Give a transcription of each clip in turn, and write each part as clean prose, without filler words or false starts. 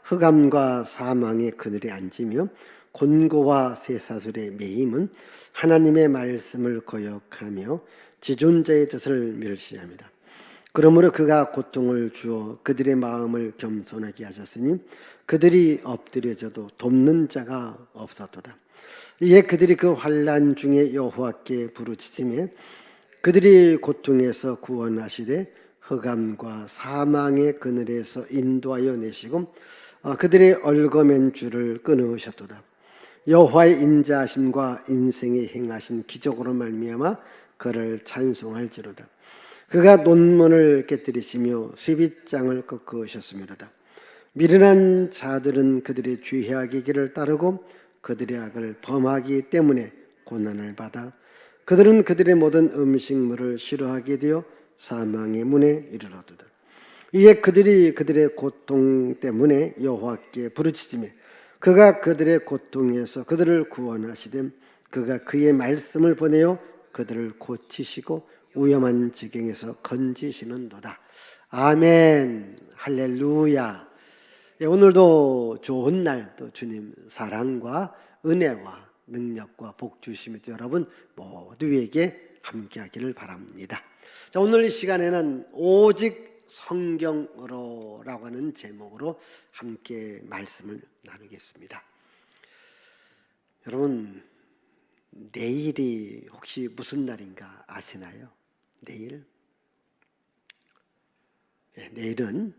흑암과 사망의 그늘에 앉으며 곤고와 쇠사슬의 매임은 하나님의 말씀을 거역하며 지존자의 뜻을 멸시합니다. 그러므로 그가 고통을 주어 그들의 마음을 겸손하게 하셨으니 그들이 엎드려져도 돕는 자가 없었도다. 이에 그들이 그 환난 중에 여호와께 부르짖으며 그들이 고통에서 구원하시되 흑암과 사망의 그늘에서 인도하여 내시고 그들의 얽어맨 줄을 끊으셨도다. 여호와의 인자하심과 인생에 행하신 기적으로 말미암아 그를 찬송할지로다. 그가 논문을 깨뜨리시며 쇠빗장을 꺾으셨음이로다. 미련한 자들은 그들의 죄악의 길을 따르고 그들의 악을 범하기 때문에 고난을 받아 그들은 그들의 모든 음식물을 싫어하게 되어 사망의 문에 이르렀도다. 이에 그들이 그들의 고통 때문에 여호와께 부르짖으며 그가 그들의 고통에서 그들을 구원하시되 그가 그의 말씀을 보내어 그들을 고치시고 위험한 지경에서 건지시는도다. 아멘. 할렐루야. 오늘도 좋은 날, 또 주님 사랑과 은혜와 능력과 복 주심이 여러분 모두에게 함께하기를 바랍니다. 자, 오늘 이 시간에는 오직 성경으로라고 하는 제목으로 함께 말씀을 나누겠습니다. 여러분, 내일이 혹시 무슨 날인가 아시나요? 내일? 내일은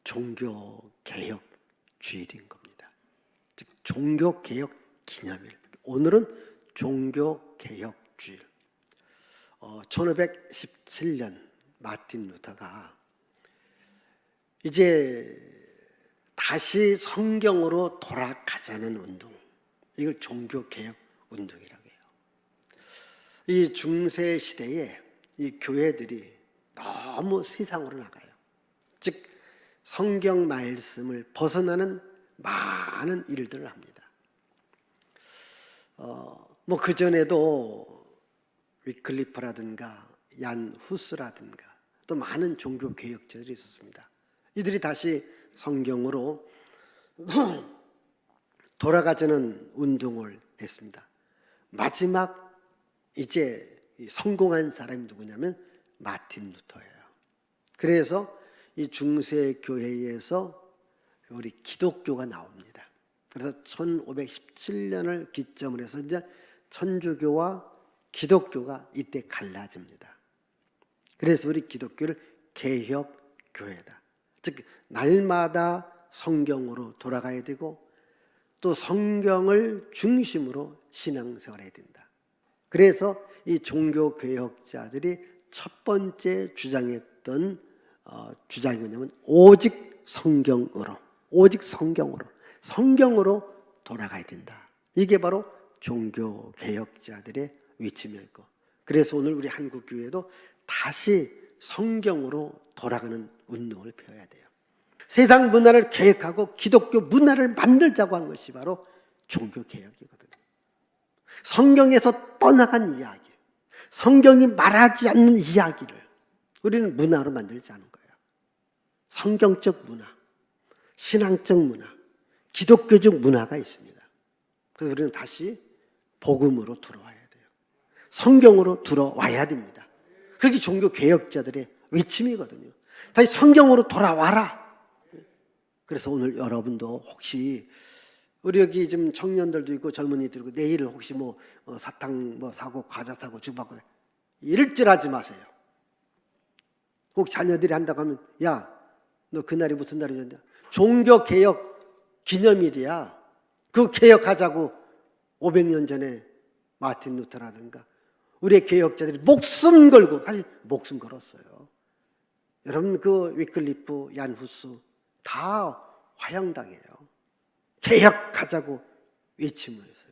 종교개혁 주일인 겁니다. 즉 종교개혁 기념일. 오늘은 종교개혁 주일. 1517년 마틴 루터가 이제 다시 성경으로 돌아가자는 운동, 이걸 종교개혁 운동이라고 해요. 이 중세 시대에 이 교회들이 너무 세상으로 나가요. 즉 성경 말씀을 벗어나는 많은 일들을 합니다. 그 전에도 위클리프라든가 얀 후스라든가 또 많은 종교 개혁자들이 있었습니다. 이들이 다시 성경으로 돌아가자는 운동을 했습니다. 마지막 이제 성공한 사람이 누구냐면 마틴 루터예요. 그래서 이 중세 교회에서 우리 기독교가 나옵니다. 그래서 1517년을 기점으로 해서 이제 천주교와 기독교가 이때 갈라집니다. 그래서 우리 기독교를 개혁교회다. 즉 날마다 성경으로 돌아가야 되고 또 성경을 중심으로 신앙생활해야 된다. 그래서 이 종교개혁자들이 첫 번째 주장했던 주장이 뭐냐면 오직 성경으로 돌아가야 된다. 이게 바로 종교개혁자들의 외침이었고, 그래서 오늘 우리 한국교회도 다시 성경으로 돌아가는 운동을 펴야 돼요. 세상 문화를 개혁하고 기독교 문화를 만들자고 한 것이 바로 종교개혁이거든요. 성경에서 떠나간 이야기, 성경이 말하지 않는 이야기를 우리는 문화로 만들지 않은 거예요. 성경적 문화, 신앙적 문화, 기독교적 문화가 있습니다. 그래서 우리는 다시 복음으로 들어와야 돼요. 성경으로 들어와야 됩니다. 그게 종교개혁자들의 외침이거든요. 다시 성경으로 돌아와라. 그래서 오늘 여러분도 혹시 우리 여기 지금 청년들도 있고 젊은이들도 있고 내일 혹시 사탕 사고 과자 사고 주고받고 이럴 줄 하지 마세요. 혹 자녀들이 한다고 하면 야, 너 그날이 무슨 날이냐? 종교개혁 기념일이야. 그 개혁하자고 500년 전에 마틴 루터라든가 우리의 개혁자들이 목숨 걸고, 사실 목숨 걸었어요. 여러분 그 위클리프, 얀 후스 다 화형당해요. 개혁하자고 외침을 했어요.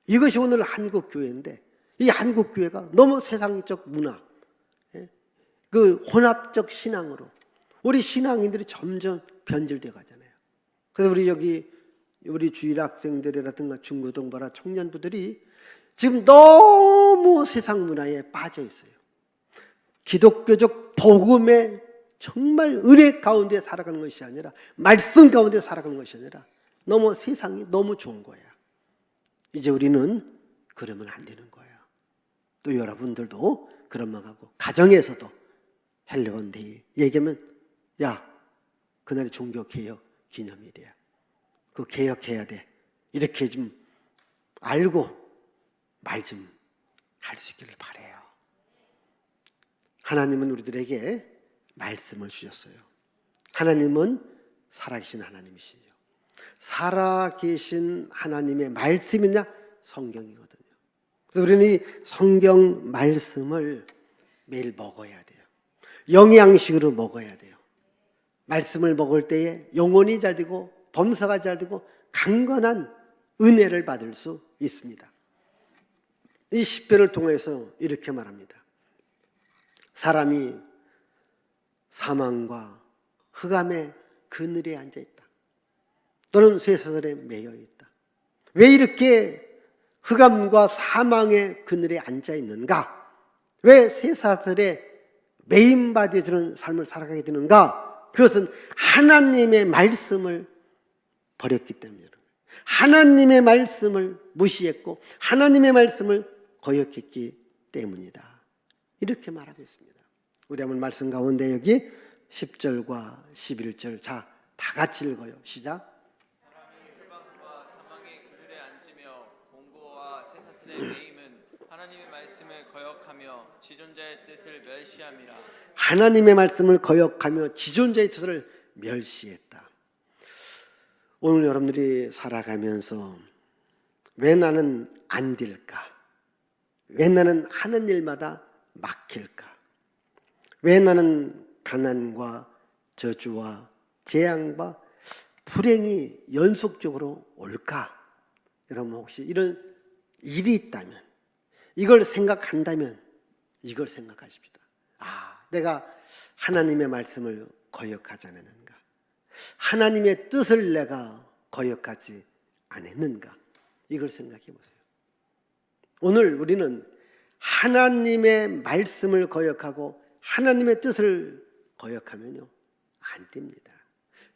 이것이 오늘 한국교회인데 이 한국교회가 너무 세상적 문화, 그 혼합적 신앙으로 우리 신앙인들이 점점 변질되어 가잖아요. 그래서 우리 여기 우리 주일 학생들이라든가 중고등부나 청년부들이 지금 너무 세상 문화에 빠져 있어요. 기독교적 복음에 정말 은혜 가운데 살아가는 것이 아니라, 말씀 가운데 살아가는 것이 아니라 너무 세상이 너무 좋은 거야. 이제 우리는 그러면 안 되는 거야. 또 여러분들도 그런 마음하고, 가정에서도 헬리건데이 얘기하면, 야, 그날이 종교개혁 기념일이야. 그거 개혁해야 돼. 이렇게 좀 알고 말 좀 할 수 있기를 바라요. 하나님은 우리들에게 말씀을 주셨어요. 하나님은 살아계신 하나님이시죠. 살아계신 하나님의 말씀이냐? 성경이거든요. 그래서 우리는 이 성경 말씀을 매일 먹어야 돼요. 영양식으로 먹어야 돼요. 말씀을 먹을 때에 영혼이 잘 되고 범사가 잘 되고 강건한 은혜를 받을 수 있습니다. 이 시편을 통해서 이렇게 말합니다. 사람이 사망과 흑암의 그늘에 앉아 있다. 또는 쇠사슬에 매여 있다. 왜 이렇게 흑암과 사망의 그늘에 앉아 있는가? 왜 쇠사슬에 매임받아 저런 삶을 살아가게 되는가? 그것은 하나님의 말씀을 버렸기 때문이에요. 하나님의 말씀을 무시했고 하나님의 말씀을 거역했기 때문이다. 이렇게 말하고 있습니다. 우리 한번 말씀 가운데 여기 10절과 11절 자, 다 같이 읽어요. 시작. 사람이 흑암과 사망의 그늘에 앉으며 공고와 쇠사슬의 매임은 하나님의 말씀을 거역하며 지존자의 뜻을 멸시함이라. 하나님의 말씀을 거역하며 지존자의 뜻을 멸시했다. 오늘 여러분들이 살아가면서 왜 나는 안 될까? 왜 나는 하는 일마다 막힐까? 왜 나는 가난과 저주와 재앙과 불행이 연속적으로 올까? 여러분 혹시 이런 일이 있다면, 이걸 생각한다면 이걸 생각하십시다. 내가 하나님의 말씀을 거역하지 않았는가? 하나님의 뜻을 내가 거역하지 않았는가? 이걸 생각해 보세요. 오늘 우리는 하나님의 말씀을 거역하고 하나님의 뜻을 거역하면요, 안 됩니다.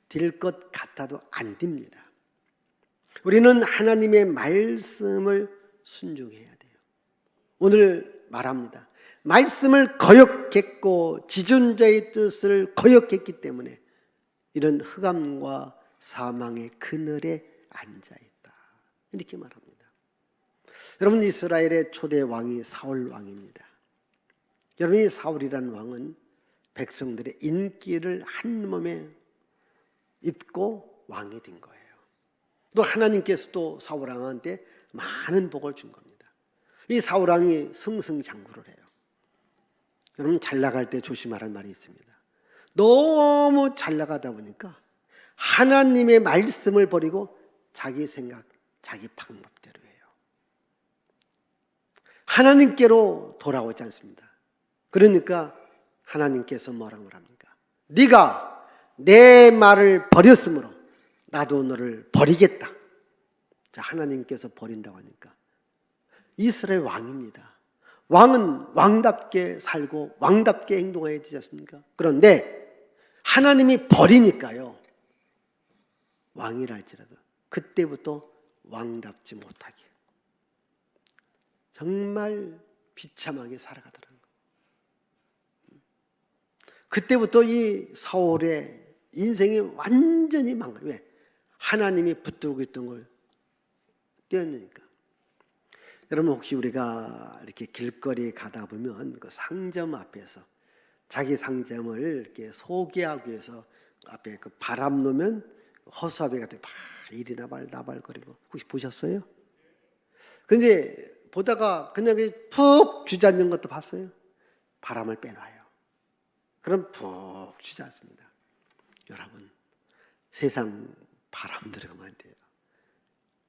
될 것 같아도 안 됩니다. 우리는 하나님의 말씀을 순종해야 돼요. 오늘 말합니다. 말씀을 거역했고 지존자의 뜻을 거역했기 때문에 이런 흑암과 사망의 그늘에 앉아있다. 이렇게 말합니다. 여러분, 이스라엘의 초대 왕이 사울 왕입니다. 여러분, 이 사울이라는 왕은 백성들의 인기를 한 몸에 입고 왕이 된 거예요. 또 하나님께서도 사울 왕한테 많은 복을 준 겁니다. 이 사울 왕이 승승장구를 해요. 여러분, 잘 나갈 때 조심하라는 말이 있습니다. 너무 잘 나가다 보니까 하나님의 말씀을 버리고 자기 생각, 자기 방법대로 해요. 하나님께로 돌아오지 않습니다. 그러니까 하나님께서 뭐라고 합니까? 네가 내 말을 버렸으므로 나도 너를 버리겠다. 자, 하나님께서 버린다고 하니까 이스라엘 왕입니다. 왕은 왕답게 살고 왕답게 행동해야 되지 않습니까? 그런데 하나님이 버리니까요, 왕이라 할지라도 그때부터 왕답지 못하게 정말 비참하게 살아가더라는 거예요. 그때부터 이 사울의 인생이 완전히 망가요. 왜? 하나님이 붙들고 있던 걸 떼었으니까. 여러분, 혹시 우리가 이렇게 길거리 가다 보면 그 상점 앞에서 자기 상점을 이렇게 소개하기 위해서 앞에 그 바람 놓으면 허수아비 같은 막 이리 나발거리고 혹시 보셨어요? 근데 보다가 그냥 푹 주저앉는 것도 봤어요? 바람을 빼놔요. 그럼 푹 주저앉습니다. 여러분, 세상 바람 들어가면 안 돼요.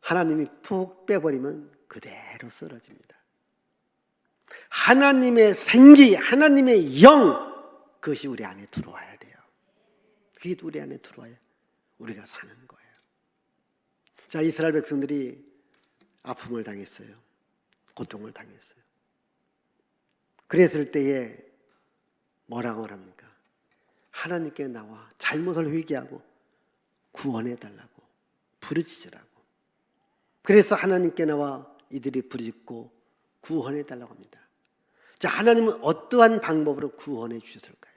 하나님이 푹 빼버리면 그대로 쓰러집니다. 하나님의 생기, 하나님의 영, 그것이 우리 안에 들어와야 돼요. 그게 우리 안에 들어와야 우리가 사는 거예요. 자, 이스라엘 백성들이 아픔을 당했어요. 고통을 당했어요. 그랬을 때에 뭐라고 합니까? 하나님께 나와 잘못을 회개하고 구원해달라고 부르짖으라고. 그래서 하나님께 나와 이들이 부르짖고 구원해달라고 합니다. 자, 하나님은 어떠한 방법으로 구원해 주셨을까요?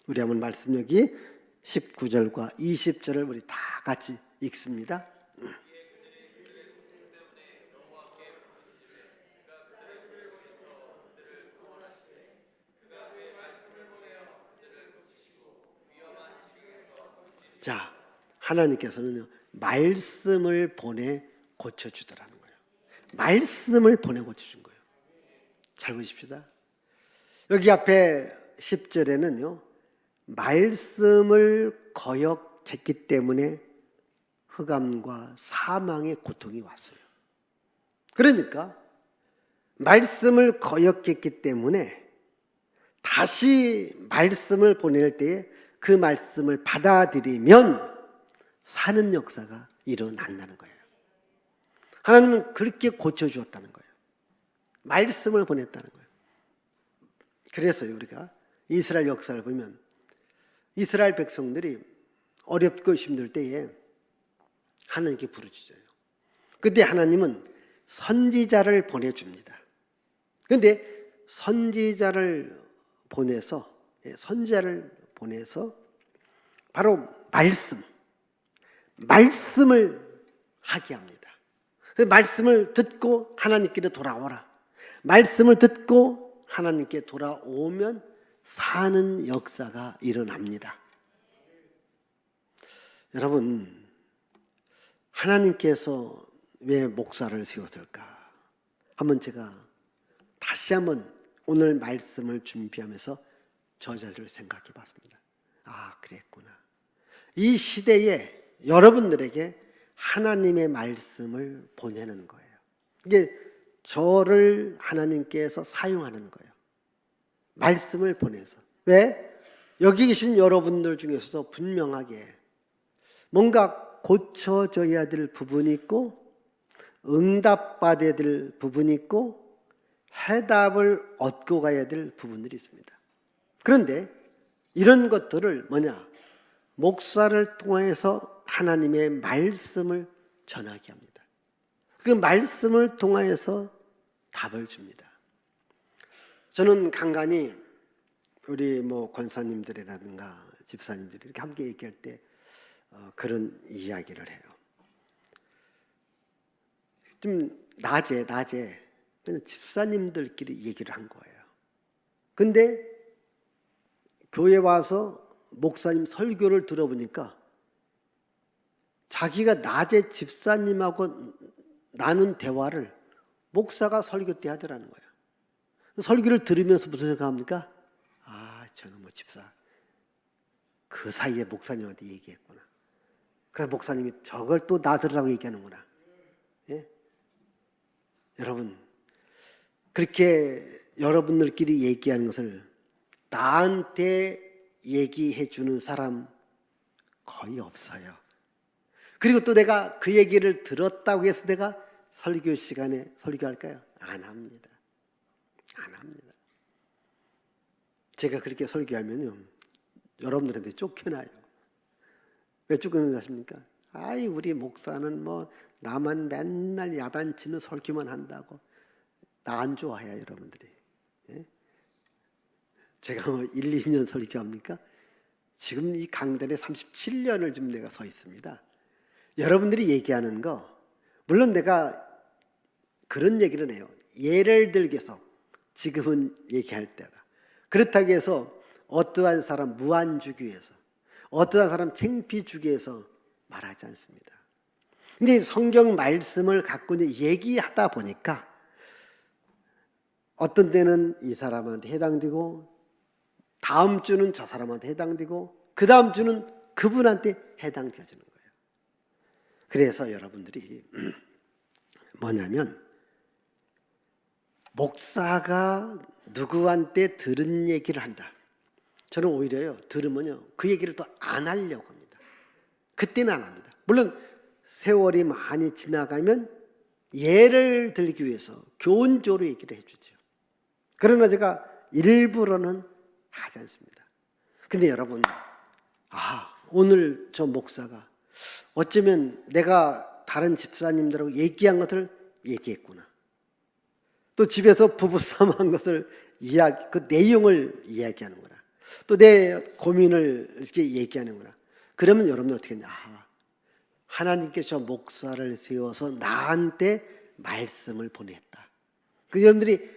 우리 한번 말씀 여기 19절과 20절을 우리 다 같이 읽습니다. 자, 하나님께서는 말씀을 보내 고쳐주더라는 거예요. 말씀을 보내 고쳐준 거예요. 잘 보십시다. 여기 앞에 10절에는요, 말씀을 거역했기 때문에 흑암과 사망의 고통이 왔어요. 그러니까 말씀을 거역했기 때문에 다시 말씀을 보낼 때에 그 말씀을 받아들이면 사는 역사가 일어난다는 거예요. 하나님은 그렇게 고쳐주었다는 거예요. 말씀을 보냈다는 거예요. 그래서 우리가 이스라엘 역사를 보면 이스라엘 백성들이 어렵고 힘들 때에 하나님께 부르짖어요. 그때 하나님은 선지자를 보내줍니다. 그런데 선지자를 보내서 바로 말씀을 하게 합니다. 그 말씀을 듣고 하나님께로 돌아오라. 말씀을 듣고 하나님께 돌아오면 사는 역사가 일어납니다. 여러분, 하나님께서 왜 목사를 세웠을까? 한번 제가 다시 한번 오늘 말씀을 준비하면서 저자를 생각해 봤습니다. 아, 그랬구나. 이 시대에 여러분들에게 하나님의 말씀을 보내는 거예요. 이게 저를 하나님께서 사용하는 거예요. 말씀을 보내서. 왜? 여기 계신 여러분들 중에서도 분명하게 뭔가 고쳐져야 될 부분이 있고 응답받아야 될 부분이 있고 해답을 얻고 가야 될 부분들이 있습니다. 그런데 이런 것들을 목사를 통해서 하나님의 말씀을 전하게 합니다. 그 말씀을 통해서 답을 줍니다. 저는 간간히 우리 권사님들이라든가 집사님들이 이렇게 함께 얘기할 때 그런 이야기를 해요. 좀 낮에 집사님들끼리 얘기를 한 거예요. 근데 교회 와서 목사님 설교를 들어보니까 자기가 낮에 집사님하고 나눈 대화를 목사가 설교 때 하더라는 거예요. 설교를 들으면서 무슨 생각합니까? 아, 저는 집사 그 사이에 목사님한테 얘기했구나. 그래서 목사님이 저걸 또 나 들으라고 얘기하는구나. 예? 여러분, 그렇게 여러분들끼리 얘기하는 것을 나한테 얘기해 주는 사람 거의 없어요. 그리고 또 내가 그 얘기를 들었다고 해서 내가 설교 시간에 설교할까요? 안 합니다. 제가 그렇게 설교하면요, 여러분들한테 쫓겨나요. 왜 쫓겨나는 아십니까? 아이, 우리 목사는 나만 맨날 야단치는 설교만 한다고. 나 안 좋아해요, 여러분들이. 예? 제가 1, 2년 설교합니까? 지금 이 강단에 37년을 지금 내가 서 있습니다. 여러분들이 얘기하는 거, 물론 내가 그런 얘기를 해요. 예를 들게서 지금은 얘기할 때다. 그렇다고 해서 어떠한 사람 무안 주기 위해서, 어떠한 사람 창피 주기 위해서 말하지 않습니다. 근데 성경 말씀을 갖고 얘기하다 보니까 어떤 때는 이 사람한테 해당되고 다음 주는 저 사람한테 해당되고 그 다음 주는 그분한테 해당되어지는 거예요. 그래서 여러분들이 목사가 누구한테 들은 얘기를 한다. 저는 오히려요, 들으면요, 그 얘기를 더 안 하려고 합니다. 그때는 안 합니다. 물론 세월이 많이 지나가면 예를 들기 위해서 교훈적으로 얘기를 해주죠. 그러나 제가 일부러는 하지 않습니다. 근데 여러분, 오늘 저 목사가 어쩌면 내가 다른 집사님들하고 얘기한 것을 얘기했구나. 또 집에서 부부싸움 한 것을 그 내용을 이야기하는구나. 또 내 고민을 이렇게 얘기하는구나. 그러면 여러분들 어떻게 했냐? 하나님께서 목사를 세워서 나한테 말씀을 보냈다. 여러분들이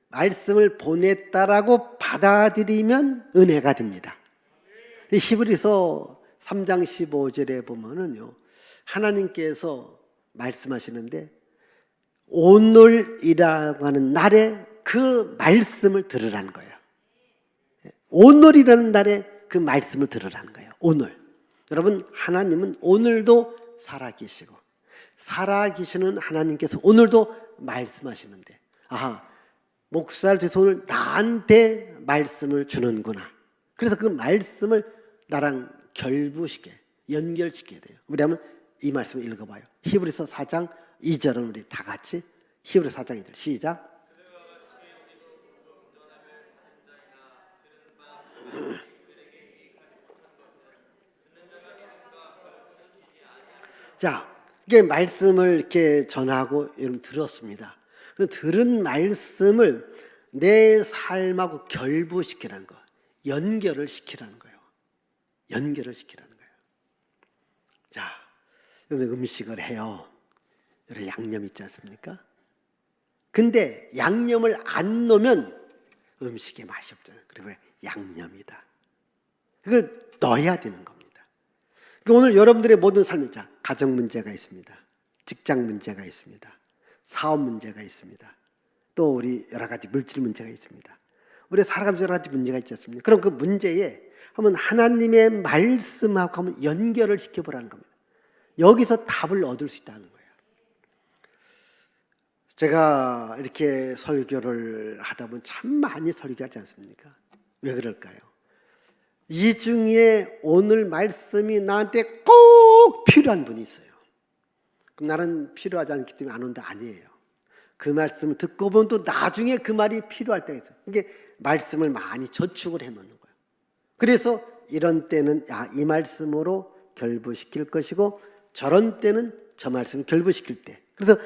말씀을 보냈다라고 받아들이면 은혜가 됩니다. 히브리서 3장 15절에 보면은요, 하나님께서 말씀하시는데 오늘이라고 하는 날에 그 말씀을 들으라는 거예요. 오늘이라는 날에 그 말씀을 들으라는 거예요. 오늘. 여러분, 하나님은 오늘도 살아계시고 살아계시는 하나님께서 오늘도 말씀하시는데 목사를 돼서 오늘 나한테 말씀을 주는구나. 그래서 그 말씀을 나랑 결부시켜 연결시켜야 돼요. 우리 한번 이 말씀을 읽어봐요. 히브리서 4장 2절은 우리 다 같이 히브리서 4장 2절 시작. 자, 이게 말씀을 이렇게 전하고 여러분 들었습니다. 그 들은 말씀을 내 삶하고 결부시키라는 거, 연결을 시키라는 거예요. 연결을 시키라는 거예요. 자, 여러분 음식을 해요. 여러 양념 있지 않습니까? 근데 양념을 안 넣으면 음식에 맛이 없잖아요. 그리고 양념이다. 그걸 넣어야 되는 겁니다. 오늘 여러분들의 모든 삶에 가정 문제가 있습니다. 직장 문제가 있습니다. 사업 문제가 있습니다. 또 우리 여러 가지 물질 문제가 있습니다. 우리 살아가면서 여러 가지 문제가 있지 않습니까? 그럼 그 문제에 한번 하나님의 말씀하고 한번 연결을 시켜보라는 겁니다. 여기서 답을 얻을 수 있다는 거예요. 제가 이렇게 설교를 하다 보면 참 많이 설교하지 않습니까? 왜 그럴까요? 이 중에 오늘 말씀이 나한테 꼭 필요한 분이 있어요. 그럼 나는 필요하지 않기 때문에 안 온다 아니에요. 그 말씀을 듣고 보면 또 나중에 그 말이 필요할 때가 있어요. 이게 말씀을 많이 저축을 해놓는 거예요. 그래서 이런 때는 이 말씀으로 결부시킬 것이고 저런 때는 저 말씀을 결부시킬 때. 그래서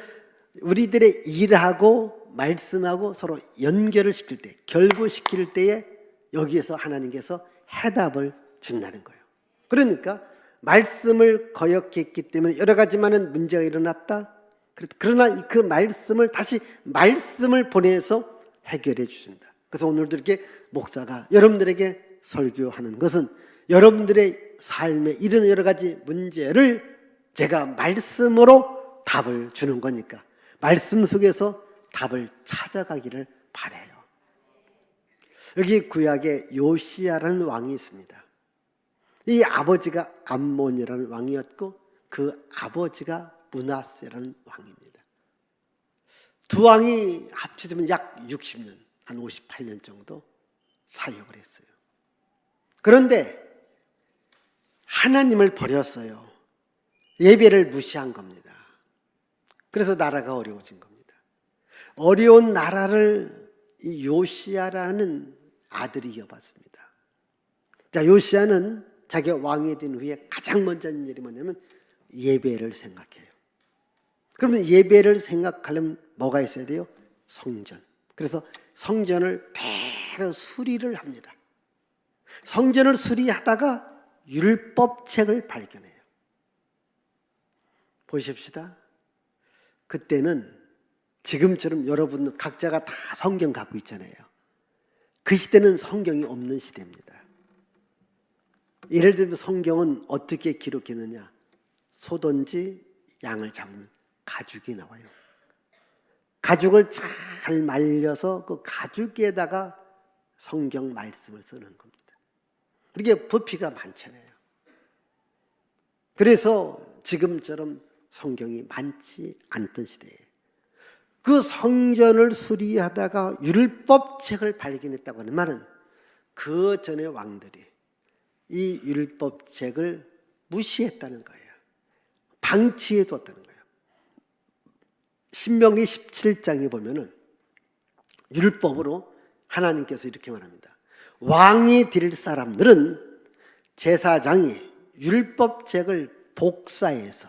우리들의 일하고 말씀하고 서로 연결을 시킬 때, 결부시킬 때에 여기에서 하나님께서 해답을 준다는 거예요. 그러니까 말씀을 거역했기 때문에 여러 가지 많은 문제가 일어났다. 그러나 그 말씀을 다시 말씀을 보내서 해결해 주신다. 그래서 오늘도 이렇게 목사가 여러분들에게 설교하는 것은 여러분들의 삶에 이런 여러 가지 문제를 제가 말씀으로 답을 주는 거니까 말씀 속에서 답을 찾아가기를 바라요. 여기 구약에 요시야라는 왕이 있습니다. 이 아버지가 암몬이라는 왕이었고 그 아버지가 므낫세라는 왕입니다. 두 왕이 합치면 약 60년, 한 58년 정도 사역을 했어요. 그런데 하나님을 버렸어요. 예배를 무시한 겁니다. 그래서 나라가 어려워진 겁니다. 어려운 나라를 이 요시야라는 아들이 이어받습니다. 자, 요시야는 자기가 왕이 된 후에 가장 먼저 하는 일이 뭐냐면 예배를 생각해요. 그러면 예배를 생각하려면 뭐가 있어야 돼요? 성전. 그래서 성전을 대거 수리를 합니다. 성전을 수리하다가 율법책을 발견해요. 보십시다. 그때는 지금처럼 여러분 각자가 다 성경 갖고 있잖아요. 그 시대는 성경이 없는 시대입니다. 예를 들면 성경은 어떻게 기록했느냐? 소든지 양을 잡는 가죽이 나와요. 가죽을 잘 말려서 그 가죽에다가 성경 말씀을 쓰는 겁니다. 이게 부피가 많잖아요. 그래서 지금처럼 성경이 많지 않던 시대에 그 성전을 수리하다가 율법책을 발견했다고 하는 말은 그 전의 왕들이 이 율법책을 무시했다는 거예요. 방치해 뒀다는 거예요. 신명기 17장에 보면은 율법으로 하나님께서 이렇게 말합니다. 왕이 될 사람들은 제사장이 율법책을 복사해서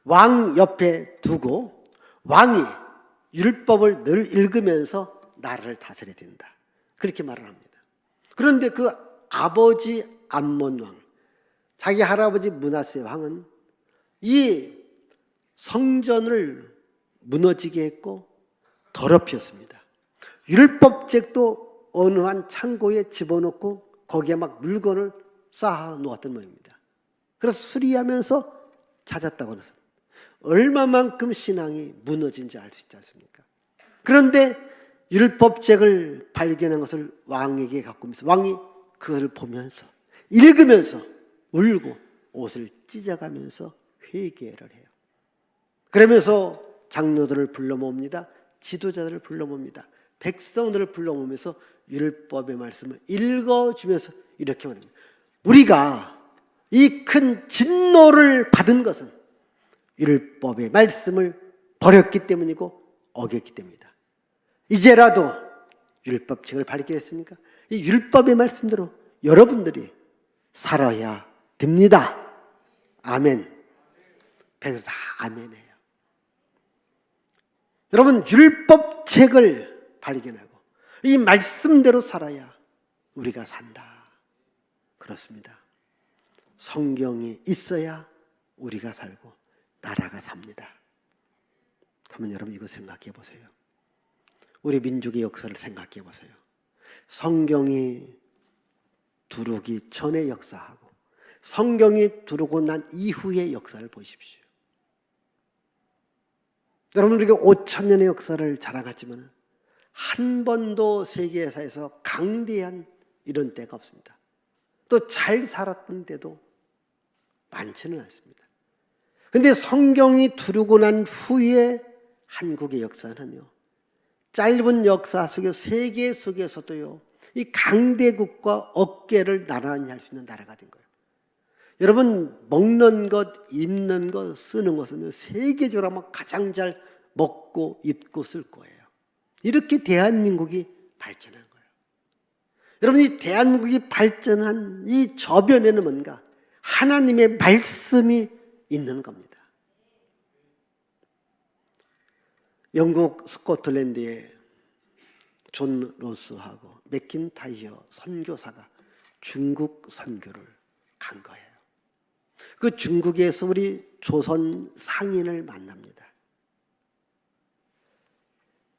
왕 옆에 두고 왕이 율법을 늘 읽으면서 나라를 다스려야 된다. 그렇게 말을 합니다. 그런데 그 아버지 암몬 왕, 자기 할아버지 므낫세 왕은 이 성전을 무너지게 했고 더럽혔습니다. 율법책도 어느 한 창고에 집어넣고 거기에 막 물건을 쌓아 놓았던 모양입니다. 그래서 수리하면서 찾았다고 해서 얼마만큼 신앙이 무너진지 알 수 있지 않습니까? 그런데 율법책을 발견한 것을 왕에게 갖고 오면서 왕이 그것을 보면서 읽으면서 울고 옷을 찢어가면서 회개를 해요. 그러면서 장로들을 불러 모읍니다. 지도자들을 불러 모읍니다. 백성들을 불러 모으면서 율법의 말씀을 읽어주면서 이렇게 말합니다. 우리가 이 큰 진노를 받은 것은 율법의 말씀을 버렸기 때문이고 어겼기 때문이다. 이제라도 율법책을 발견했으니까 이 율법의 말씀대로 여러분들이 살아야 됩니다. 아멘. 그래서 다 아멘해요. 여러분, 율법책을 발견하고 이 말씀대로 살아야 우리가 산다. 그렇습니다. 성경이 있어야 우리가 살고 나라가 삽니다. 그러면 여러분 이거 생각해 보세요. 우리 민족의 역사를 생각해 보세요. 성경이 두르기 전의 역사하고 성경이 두르고 난 이후의 역사를 보십시오. 여러분, 우리가 5,000년의 역사를 자랑하지만 한 번도 세계사에서 강대한 이런 때가 없습니다. 또 잘 살았던 때도 많지는 않습니다. 그런데 성경이 두르고 난 후에 한국의 역사는요, 짧은 역사 속에 세계 속에서도요, 이 강대국과 어깨를 나란히 할 수 있는 나라가 된 거예요. 여러분, 먹는 것, 입는 것, 쓰는 것은 세계적으로 아마 가장 잘 먹고 입고 쓸 거예요. 이렇게 대한민국이 발전한 거예요. 여러분, 이 대한민국이 발전한 이 저변에는 뭔가 하나님의 말씀이 있는 겁니다. 영국 스코틀랜드에 존 로스하고 맥킨타이어 선교사가 중국 선교를 간 거예요. 그 중국에서 우리 조선 상인을 만납니다.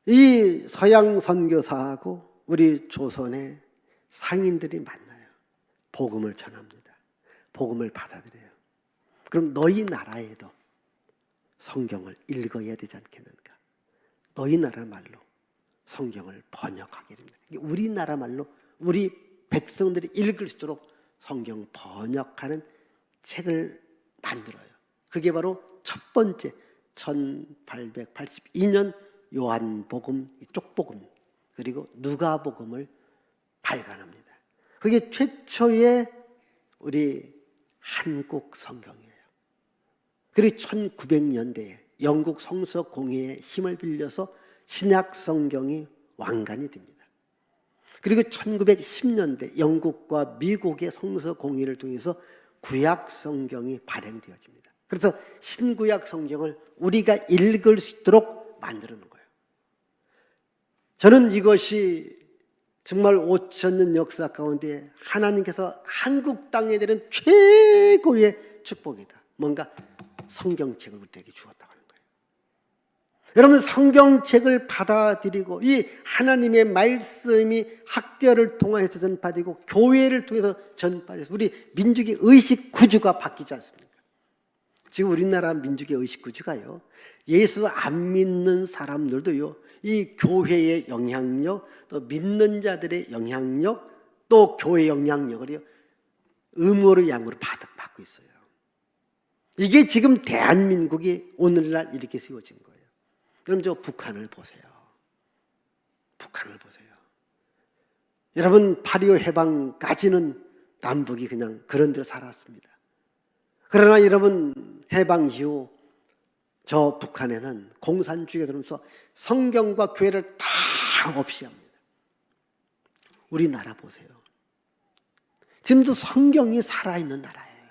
이 서양 선교사하고 우리 조선의 상인들이 만나요. 복음을 전합니다. 복음을 받아들여요. 그럼 너희 나라에도 성경을 읽어야 되지 않겠는가? 너희 나라 말로 성경을 번역하게 됩니다. 우리나라 말로 우리 백성들이 읽을 수 있도록 성경 번역하는 책을 만들어요. 그게 바로 첫 번째 1882년 요한복음, 쪽복음, 그리고 누가복음을 발간합니다. 그게 최초의 우리 한국 성경이에요. 그리고 1900년대에 영국 성서공회의 힘을 빌려서 신약 성경이 완간이 됩니다. 그리고 1910년대 영국과 미국의 성서공회를 통해서 구약 성경이 발행되어집니다. 그래서 신구약 성경을 우리가 읽을 수 있도록 만드는 거예요. 저는 이것이 정말 5,000년 역사 가운데 하나님께서 한국 땅에 내린 최고의 축복이다. 뭔가 성경책을 우리에게 주었다고 하는 거예요. 여러분, 성경책을 받아들이고 이 하나님의 말씀이 학교를 통해서 전파되고 교회를 통해서 전파돼서 우리 민족의 의식 구조가 바뀌지 않습니까? 지금 우리나라 민족의 의식 구조가요, 예수 안 믿는 사람들도요, 이 교회의 영향력, 또 믿는 자들의 영향력, 또 교회 영향력을요, 의무로 양으로 받고 있어요. 이게 지금 대한민국이 오늘날 이렇게 세워진 거예요. 그럼 저 북한을 보세요. 북한을 보세요. 여러분, 8.25 해방까지는 남북이 그냥 그런 데로 살았습니다. 그러나 여러분, 해방 이후 저 북한에는 공산주의가 들어오면서 성경과 교회를 다 없이 합니다. 우리나라 보세요. 지금도 성경이 살아있는 나라예요.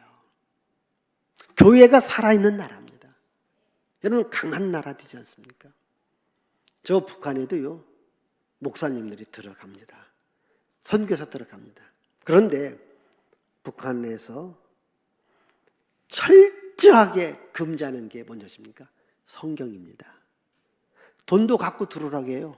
교회가 살아있는 나라입니다. 여러분 강한 나라 되지 않습니까? 저 북한에도요 목사님들이 들어갑니다. 선교사 들어갑니다. 그런데 북한에서 철저하게 금지하는 게 뭔지 아십니까? 성경입니다. 돈도 갖고 들어오라고 해요.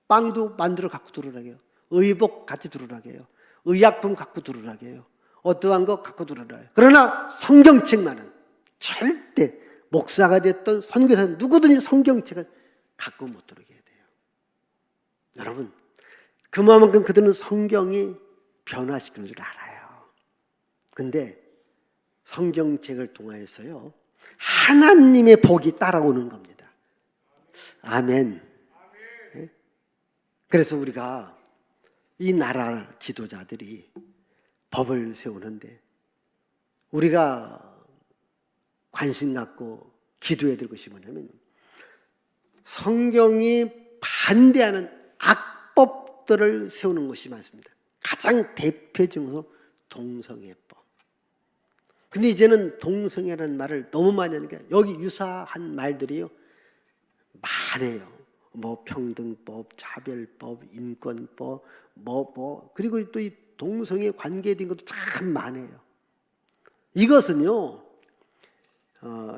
빵도 만들어 갖고 들어오라고 해요. 의복 같이 들어오라고 해요. 의약품 갖고 들어오라고 해요. 어떠한 거 갖고 들어오라고 해요. 그러나 성경책만은 절대 목사가 됐던 선교사 누구든지 성경책을 갖고 못 들어오게 돼요. 여러분 그만큼 그들은 성경이 변화시키는 줄 알아요. 근데 성경책을 통하여서요 하나님의 복이 따라오는 겁니다. 아멘. 그래서 우리가 이 나라 지도자들이 법을 세우는데 우리가 관심 갖고 기도해야 될 것이 뭐냐면 성경이 반대하는 악법들을 세우는 것이 많습니다. 가장 대표적으로 동성애법. 근데 이제는 동성애라는 말을 너무 많이 하니까 여기 유사한 말들이요 많아요. 뭐 평등법, 차별법, 인권법, 그리고 또 이 동성애 관계된 것도 참 많아요. 이것은요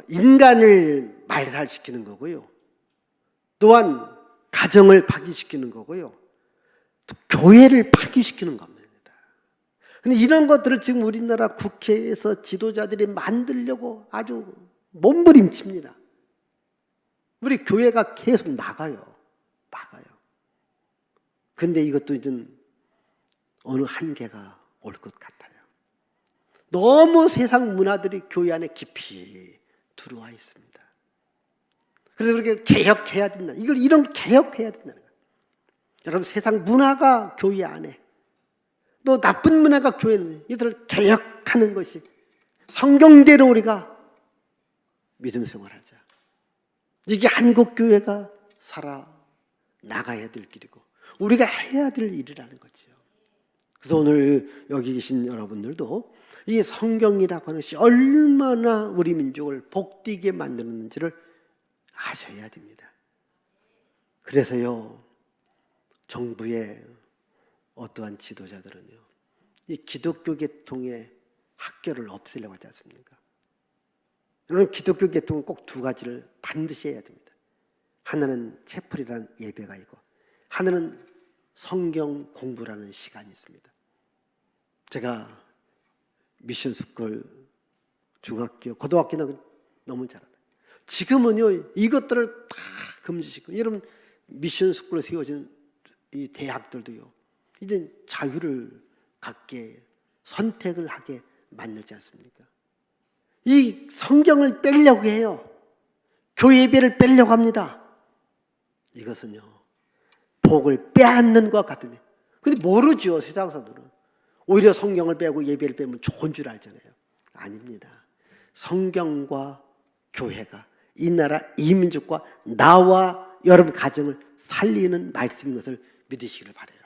인간을 말살시키는 거고요. 또한 가정을 파괴시키는 거고요. 또 교회를 파괴시키는 겁니다. 근데 이런 것들을 지금 우리나라 국회에서 지도자들이 만들려고 아주 몸부림칩니다. 우리 교회가 계속 막아요. 근데 이것도 이제 어느 한계가 올 것 같아요. 너무 세상 문화들이 교회 안에 깊이 들어와 있습니다. 그래서 그렇게 개혁해야 된다. 이런 개혁해야 된다는 거예요. 여러분 세상 문화가 교회 안에 또 나쁜 문화가 교회는 이들을 개혁하는 것이 성경대로 우리가 믿음 생활하자. 이게 한국교회가 살아 나가야 될 길이고 우리가 해야 될 일이라는 거죠. 그래서 오늘 여기 계신 여러분들도 이 성경이라고 하는 것이 얼마나 우리 민족을 복되게 만드는지를 아셔야 됩니다. 그래서요 정부의 어떠한 지도자들은요 이 기독교 계통의 학교를 없애려고 하지 않습니까? 여러분 기독교 계통은 꼭 두 가지를 반드시 해야 됩니다. 하나는 채플이라는 예배가 있고 하나는 성경 공부라는 시간이 있습니다. 제가 미션 스쿨 중학교 고등학교는 너무 잘 알아요. 지금은요 이것들을 다 금지시키고 여러분 미션 스쿨에 세워진 이 대학들도요 이제 자유를 갖게 선택을 하게 만들지 않습니까? 이 성경을 빼려고 해요. 교회 예배를 빼려고 합니다. 이것은요 복을 빼앗는 것 같은데 근데 모르죠 세상 사람들은. 오히려 성경을 빼고 예배를 빼면 좋은 줄 알잖아요. 아닙니다. 성경과 교회가 이 나라 이민족과 나와 여러분 가정을 살리는 말씀인 것을 믿으시기를 바라요.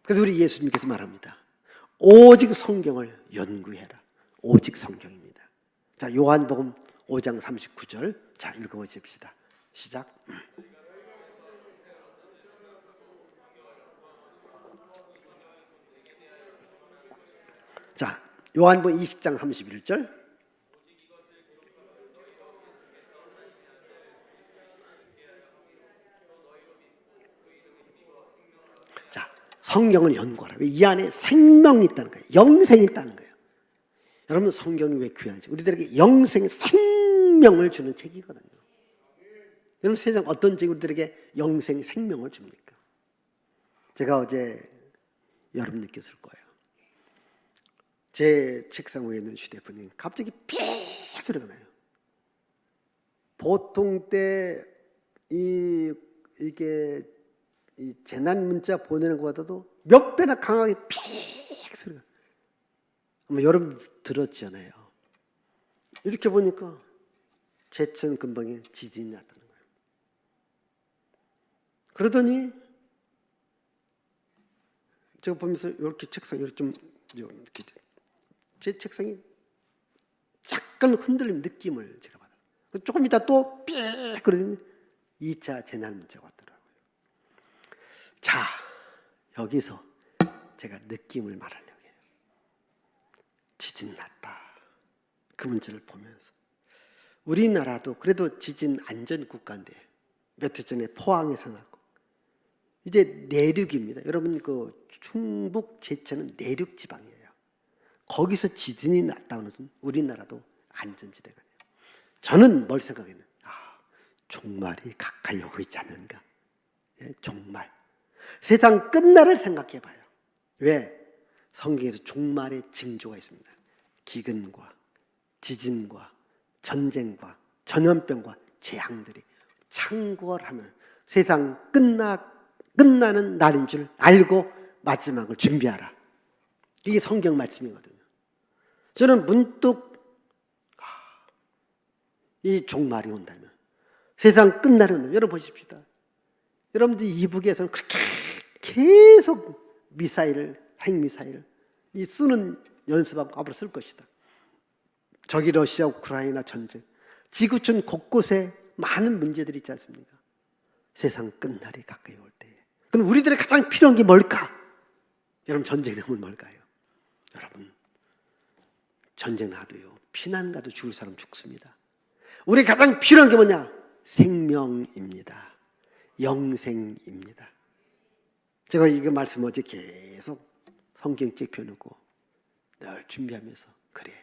그래서 우리 예수님께서 말합니다. 오직 성경을 연구해라. 오직 성경입니다. 자, 요한복음 5장 39절 자 읽어보십시다. 시작. 자, 요한복음 20장 31절 자, 성경을 연구하라. 이 안에 생명이 있다는 거예요. 영생이 있다는 거예요. 여러분 성경이 왜 귀한지 우리들에게 영생 생명을 주는 책이거든요. 여러분 세상 어떤 책이 우리들에게 영생 생명을 줍니까? 제가 어제 여러분 느꼈을 거예요. 제 책상 위에 있는 휴대폰이 갑자기 삐 소리가 나요. 보통 때 이게 이 재난 문자 보내는 것보다도 몇 배나 강하게 삐 소리가. 아마 여러분 들었잖아요. 이렇게 보니까 제천 근방에 지진이 났다는 거예요. 그러더니 제가 보면서 이렇게 책상 이렇게 좀 이렇게 제 책상이 약간 흔들림 느낌을 제가 받아요. 조금 이따 또 삐 그러더니 2차 재난 문제가 왔더라고요. 자, 여기서 제가 느낌을 말하려고 해요. 지진 났다. 그 문제를 보면서 우리나라도 그래도 지진 안전 국가인데 몇 해 전에 포항에서 났고 이제 내륙입니다. 여러분 그 충북 제천은 내륙 지방이에요. 거기서 지진이 났다는 것은 우리나라도 안전지대가 돼요. 저는 뭘 생각했냐면 종말이 가까이 오고 있지 않는가. 예, 종말. 세상 끝날을 생각해 봐요. 왜? 성경에서 종말의 징조가 있습니다. 기근과 지진과 전쟁과 전염병과 재앙들이 창궐하면 세상 끝나는 날인 줄 알고 마지막을 준비하라. 이게 성경 말씀이거든요. 저는 문득 이 종말이 온다면 세상 끝날이 온다면 여러분 보십시다. 여러분들 이북에서는 그렇게 계속 핵미사일을 쓰는 연습하고 앞으로 쓸 것이다. 저기 러시아 우크라이나 전쟁, 지구촌 곳곳에 많은 문제들이 있지 않습니까? 세상 끝날이 가까이 올 때에 그럼 우리들의 가장 필요한 게 뭘까? 여러분 전쟁 하면 뭘까요? 여러분 전쟁 나도요 피난 가도 죽을 사람 죽습니다. 우리 가장 필요한 게 뭐냐? 생명입니다. 영생입니다. 제가 이거 말씀 어제 계속 성경책 펴놓고 늘 준비하면서 그래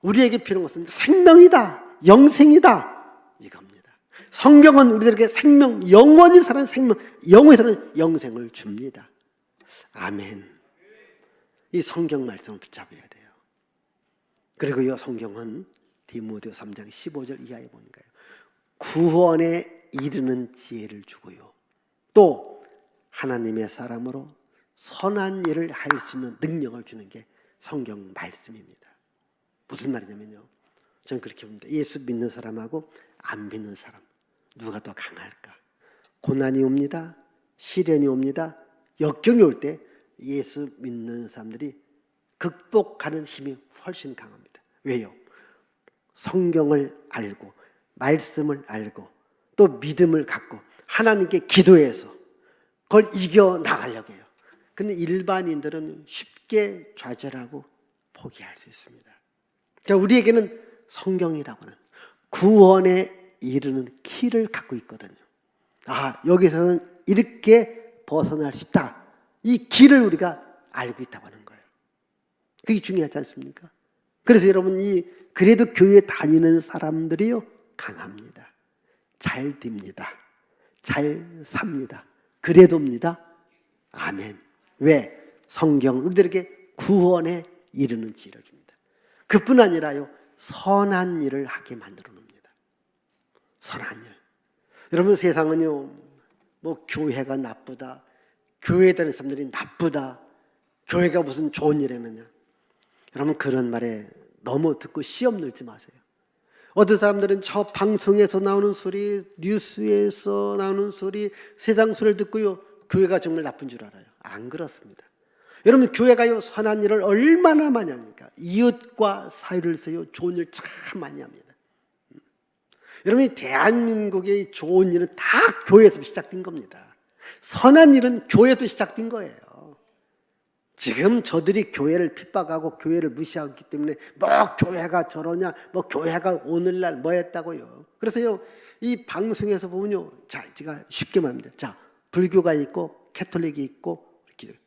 우리에게 필요한 것은 생명이다 영생이다 이겁니다. 성경은 우리들에게 생명 영원히 사는 생명 영원히 사는 영생을 줍니다. 아멘. 이 성경 말씀을 붙잡아야 돼요. 그리고 이 성경은 디모데 3장 15절 이하에 보니까요 구원에 이르는 지혜를 주고요 또 하나님의 사람으로 선한 일을 할 수 있는 능력을 주는 게 성경 말씀입니다. 무슨 말이냐면요 저는 그렇게 봅니다. 예수 믿는 사람하고 안 믿는 사람 누가 더 강할까? 고난이 옵니다. 시련이 옵니다. 역경이 올 때 예수 믿는 사람들이 극복하는 힘이 훨씬 강합니다. 왜요? 성경을 알고 말씀을 알고 또 믿음을 갖고 하나님께 기도해서 그걸 이겨나가려고 해요. 근데 일반인들은 쉽게 좌절하고 포기할 수 있습니다. 그러니까 우리에게는 성경이라고는 구원에 이르는 키를 갖고 있거든요. 여기서는 이렇게 벗어날 수 있다. 이 길을 우리가 알고 있다고 하는 거예요. 그게 중요하지 않습니까? 그래서 여러분 그래도 교회 다니는 사람들이요 강합니다. 잘 됩니다. 잘 삽니다. 그래도입니다. 아멘. 왜? 성경 우리들에게 구원에 이르는 지혜를 줍니다. 그뿐 아니라요 선한 일을 하게 만들어 놓습니다. 선한 일. 여러분 세상은요 뭐 교회가 나쁘다, 교회에 다니는 사람들이 나쁘다, 교회가 무슨 좋은 일 했느냐. 여러분 그런 말에 너무 듣고 시험 들지 마세요. 어떤 사람들은 저 방송에서 나오는 소리, 뉴스에서 나오는 소리, 세상 소리를 듣고요 교회가 정말 나쁜 줄 알아요. 안 그렇습니다. 여러분 교회가요 선한 일을 얼마나 많이 하니까 이웃과 사이를 위해서 좋은 일 참 많이 합니다. 여러분 대한민국의 좋은 일은 다 교회에서 시작된 겁니다. 선한 일은 교회에서 시작된 거예요. 지금 저들이 교회를 핍박하고 교회를 무시하기 때문에 뭐 교회가 저러냐, 뭐 교회가 오늘날 뭐 했다고요. 그래서 이 방송에서 보면요, 자, 제가 쉽게 말합니다. 자, 불교가 있고 캐톨릭이 있고 이렇게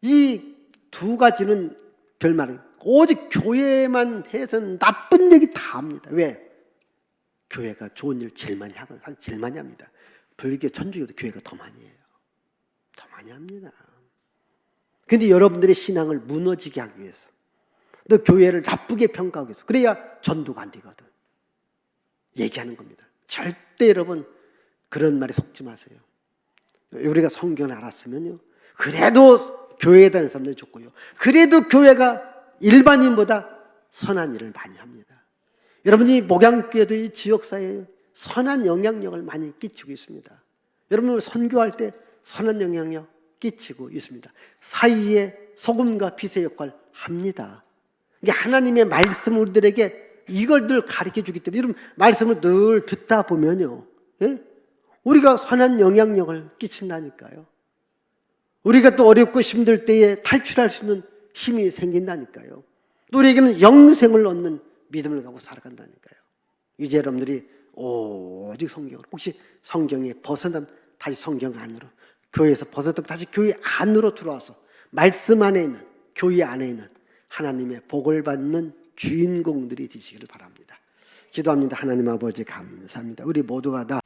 이 두 가지는 별말이에요. 오직 교회만 해서는 나쁜 얘기 다 합니다. 왜? 교회가 좋은 일 제일 많이 하고 제일 많이 합니다. 불교, 천주교도 교회가 더 많이 해요. 더 많이 합니다. 근데 여러분들의 신앙을 무너지게 하기 위해서 또 교회를 나쁘게 평가하기 위해서 그래야 전도가 안 되거든. 얘기하는 겁니다. 절대 여러분 그런 말에 속지 마세요. 우리가 성경을 알았으면요 그래도 교회에 다니는 사람들이 좋고요 그래도 교회가 일반인보다 선한 일을 많이 합니다. 여러분이 목양교회도 이 지역사회에 선한 영향력을 많이 끼치고 있습니다. 여러분 선교할 때 선한 영향력 끼치고 있습니다. 사이에 소금과 빛의 역할을 합니다. 이게 하나님의 말씀 우리들에게 이걸 늘 가르쳐 주기 때문에 여러분 말씀을 늘 듣다 보면요, 예? 우리가 선한 영향력을 끼친다니까요. 우리가 또 어렵고 힘들 때에 탈출할 수 있는 힘이 생긴다니까요. 또 우리에게는 영생을 얻는 믿음을 갖고 살아간다니까요. 이제 여러분들이 오직 성경으로, 혹시 성경에 벗어난 다시 성경 안으로, 교회에서 벗어나고 다시 교회 안으로 들어와서 말씀 안에 있는, 교회 안에 있는 하나님의 복을 받는 주인공들이 되시기를 바랍니다. 기도합니다. 하나님 아버지 감사합니다. 우리 모두가 다